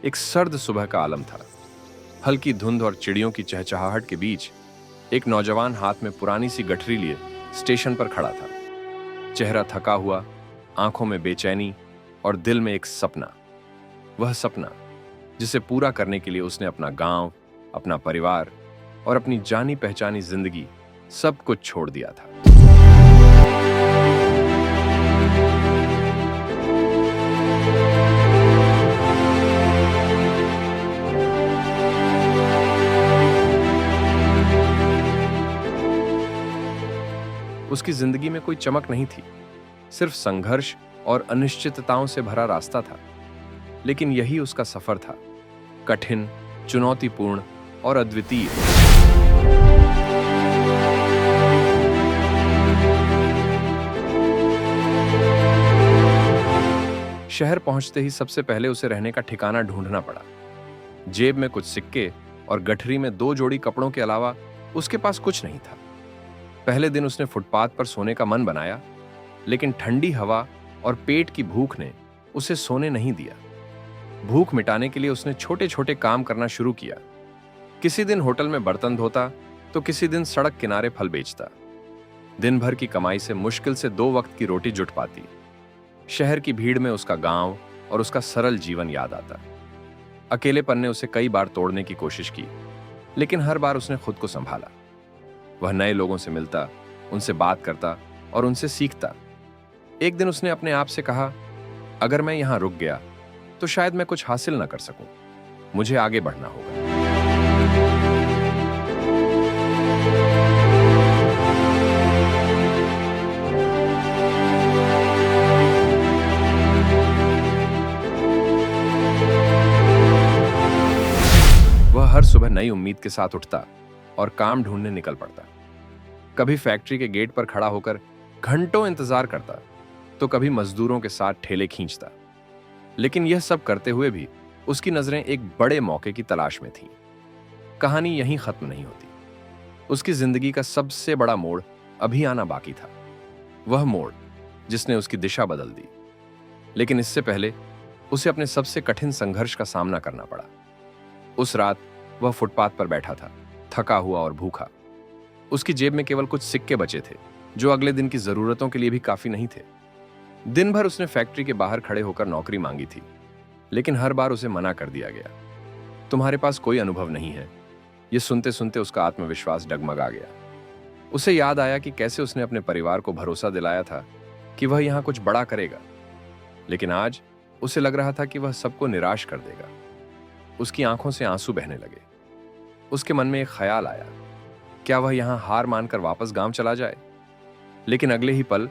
एक सर्द सुबह का आलम था। हल्की धुंध और चिड़ियों की चहचहाहट के बीच एक नौजवान हाथ में पुरानी सी गठरी लिए स्टेशन पर खड़ा था। चेहरा थका हुआ, आंखों में बेचैनी और दिल में एक सपना। वह सपना जिसे पूरा करने के लिए उसने अपना गांव, अपना परिवार और अपनी जानी पहचानी जिंदगी सब कुछ छोड़ दिया था। उसकी जिंदगी में कोई चमक नहीं थी, सिर्फ संघर्ष और अनिश्चितताओं से भरा रास्ता था। लेकिन यही उसका सफर था, कठिन, चुनौतीपूर्ण और अद्वितीय। शहर पहुंचते ही सबसे पहले उसे रहने का ठिकाना ढूंढना पड़ा। जेब में कुछ सिक्के और गठरी में 2 जोड़ी कपड़ों के अलावा उसके पास कुछ नहीं था। पहले दिन उसने फुटपाथ पर सोने का मन बनाया, लेकिन ठंडी हवा और पेट की भूख ने उसे सोने नहीं दिया। भूख मिटाने के लिए उसने छोटे छोटे काम करना शुरू किया। किसी दिन होटल में बर्तन धोता, तो किसी दिन सड़क किनारे फल बेचता। दिन भर की कमाई से मुश्किल से 2 वक्त की रोटी जुट पाती। शहर की भीड़ में उसका गांव और उसका सरल जीवन याद आता। अकेलेपन ने उसे कई बार तोड़ने की कोशिश की, लेकिन हर बार उसने खुद को संभाला। वह नए लोगों से मिलता, उनसे बात करता और उनसे सीखता। एक दिन उसने अपने आप से कहा, अगर मैं यहां रुक गया तो शायद मैं कुछ हासिल न कर सकूं। मुझे आगे बढ़ना होगा। वह हर सुबह नई उम्मीद के साथ उठता और काम ढूंढने निकल पड़ता। कभी फैक्ट्री के गेट पर खड़ा होकर घंटों इंतजार करता, तो कभी मजदूरों के साथ ठेले खींचता। लेकिन यह सब करते हुए भी उसकी नजरें एक बड़े मौके की तलाश में थीं। कहानी यहीं खत्म नहीं होती। उसकी जिंदगी का सबसे बड़ा मोड़ अभी आना बाकी था। वह मोड़ जिसने उसकी दिशा बदल दी। लेकिन इससे पहले उसे अपने सबसे कठिन संघर्ष का सामना करना पड़ा। उस रात वह फुटपाथ पर बैठा था, थका हुआ और भूखा। उसकी जेब में केवल कुछ सिक्के बचे थे, जो अगले दिन की जरूरतों के लिए भी काफी नहीं थे। दिन भर उसने फैक्ट्री के बाहर खड़े होकर नौकरी मांगी थी, लेकिन हर बार उसे मना कर दिया गया। तुम्हारे पास कोई अनुभव नहीं है। यह सुनते सुनते उसका आत्मविश्वास डगमगा गया। उसे याद आया कि कैसे उसने अपने परिवार को भरोसा दिलाया था कि वह यहां कुछ बड़ा करेगा। लेकिन आज उसे लग रहा था कि वह सबको निराश कर देगा। उसकी आंखों से आंसू बहने लगे। उसके मन में एक ख्याल आया, क्या वह यहां हार मानकर वापस गांव चला जाए? लेकिन अगले ही पल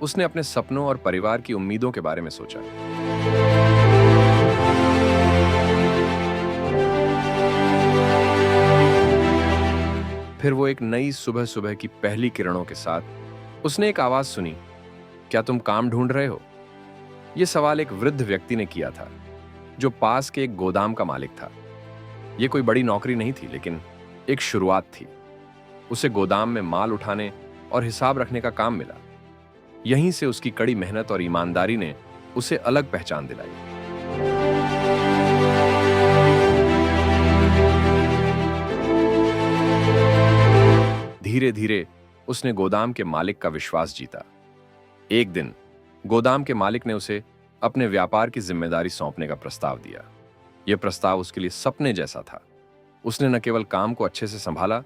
उसने अपने सपनों और परिवार की उम्मीदों के बारे में सोचा। फिर वो एक नई सुबह सुबह की पहली किरणों के साथ उसने एक आवाज सुनी, क्या तुम काम ढूंढ रहे हो? यह सवाल एक वृद्ध व्यक्ति ने किया था, जो पास के एक गोदाम का मालिक था। यह कोई बड़ी नौकरी नहीं थी, लेकिन एक शुरुआत थी। उसे गोदाम में माल उठाने और हिसाब रखने का काम मिला। यहीं से उसकी कड़ी मेहनत और ईमानदारी ने उसे अलग पहचान दिलाई। धीरे धीरे उसने गोदाम के मालिक का विश्वास जीता। एक दिन गोदाम के मालिक ने उसे अपने व्यापार की जिम्मेदारी सौंपने का प्रस्ताव दिया। यह प्रस्ताव उसके लिए सपने जैसा था। उसने न केवल काम को अच्छे से संभाला,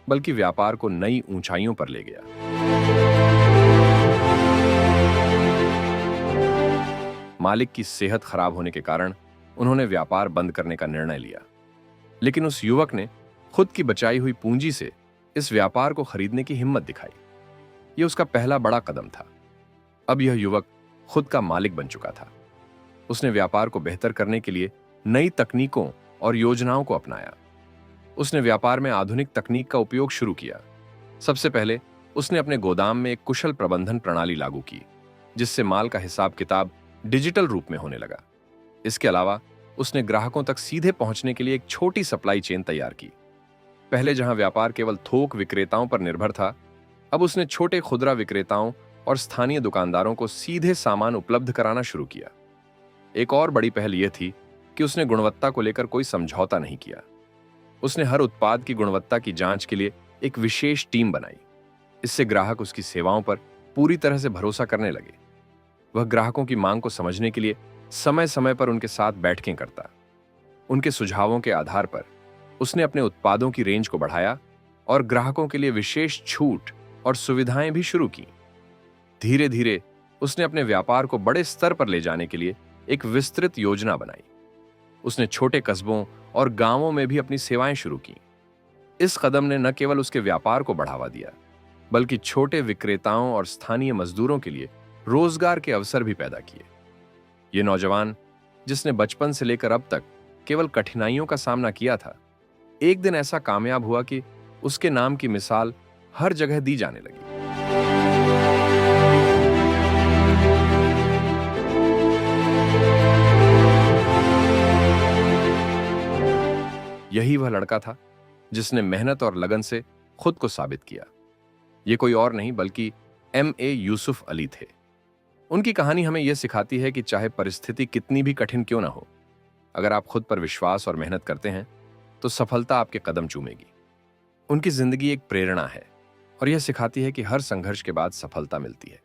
बल्कि व्यापार को नई ऊंचाइयों पर ले गया। मालिक की सेहत खराब होने के कारण उन्होंने व्यापार बंद करने का निर्णय लिया। लेकिन उस युवक ने खुद की बचाई हुई पूंजी से इस व्यापार को खरीदने की हिम्मत दिखाई। यह उसका पहला बड़ा कदम था। अब यह युवक खुद का मालिक बन चुका था। उसने व्यापार को बेहतर करने के लिए नई तकनीकों और योजनाओं को अपनाया। उसने व्यापार में आधुनिक तकनीक का उपयोग शुरू किया। सबसे पहले उसने अपने गोदाम में एक कुशल प्रबंधन प्रणाली लागू की, जिससे माल का हिसाब किताब डिजिटल रूप में होने लगा। इसके अलावा उसने ग्राहकों तक सीधे पहुंचने के लिए एक छोटी सप्लाई चेन तैयार की। पहले जहां व्यापार केवल थोक विक्रेताओं पर निर्भर था, अब उसने छोटे खुदरा विक्रेताओं और स्थानीय दुकानदारों को सीधे सामान उपलब्ध कराना शुरू किया। एक और बड़ी पहल यह थी कि उसने गुणवत्ता को लेकर कोई समझौता नहीं किया। उसने हर उत्पाद की गुणवत्ता की जांच के लिए एक विशेष टीम बनाई। इससे ग्राहक उसकी सेवाओं पर पूरी तरह से भरोसा करने लगे। वह ग्राहकों की मांग को समझने के लिए समय समय पर उनके साथ बैठकें करता। उनके सुझावों के आधार पर उसने अपने उत्पादों की रेंज को बढ़ाया और ग्राहकों के लिए विशेष छूट और सुविधाएं भी शुरू की। धीरे धीरे उसने अपने व्यापार को बड़े स्तर पर ले जाने के लिए एक विस्तृत योजना बनाई। उसने छोटे कस्बों और गांवों में भी अपनी सेवाएं शुरू की। इस कदम ने न केवल उसके व्यापार को बढ़ावा दिया, बल्कि छोटे विक्रेताओं और स्थानीय मजदूरों के लिए रोजगार के अवसर भी पैदा किए। ये नौजवान, जिसने बचपन से लेकर अब तक केवल कठिनाइयों का सामना किया था, एक दिन ऐसा कामयाब हुआ कि उसके नाम की मिसाल हर जगह दी जाने लगी। यही वह लड़का था जिसने मेहनत और लगन से खुद को साबित किया। ये कोई और नहीं बल्कि M.A. यूसुफ अली थे। उनकी कहानी हमें यह सिखाती है कि चाहे परिस्थिति कितनी भी कठिन क्यों ना हो, अगर आप खुद पर विश्वास और मेहनत करते हैं तो सफलता आपके कदम चूमेगी। उनकी जिंदगी एक प्रेरणा है और यह सिखाती है कि हर संघर्ष के बाद सफलता मिलती है।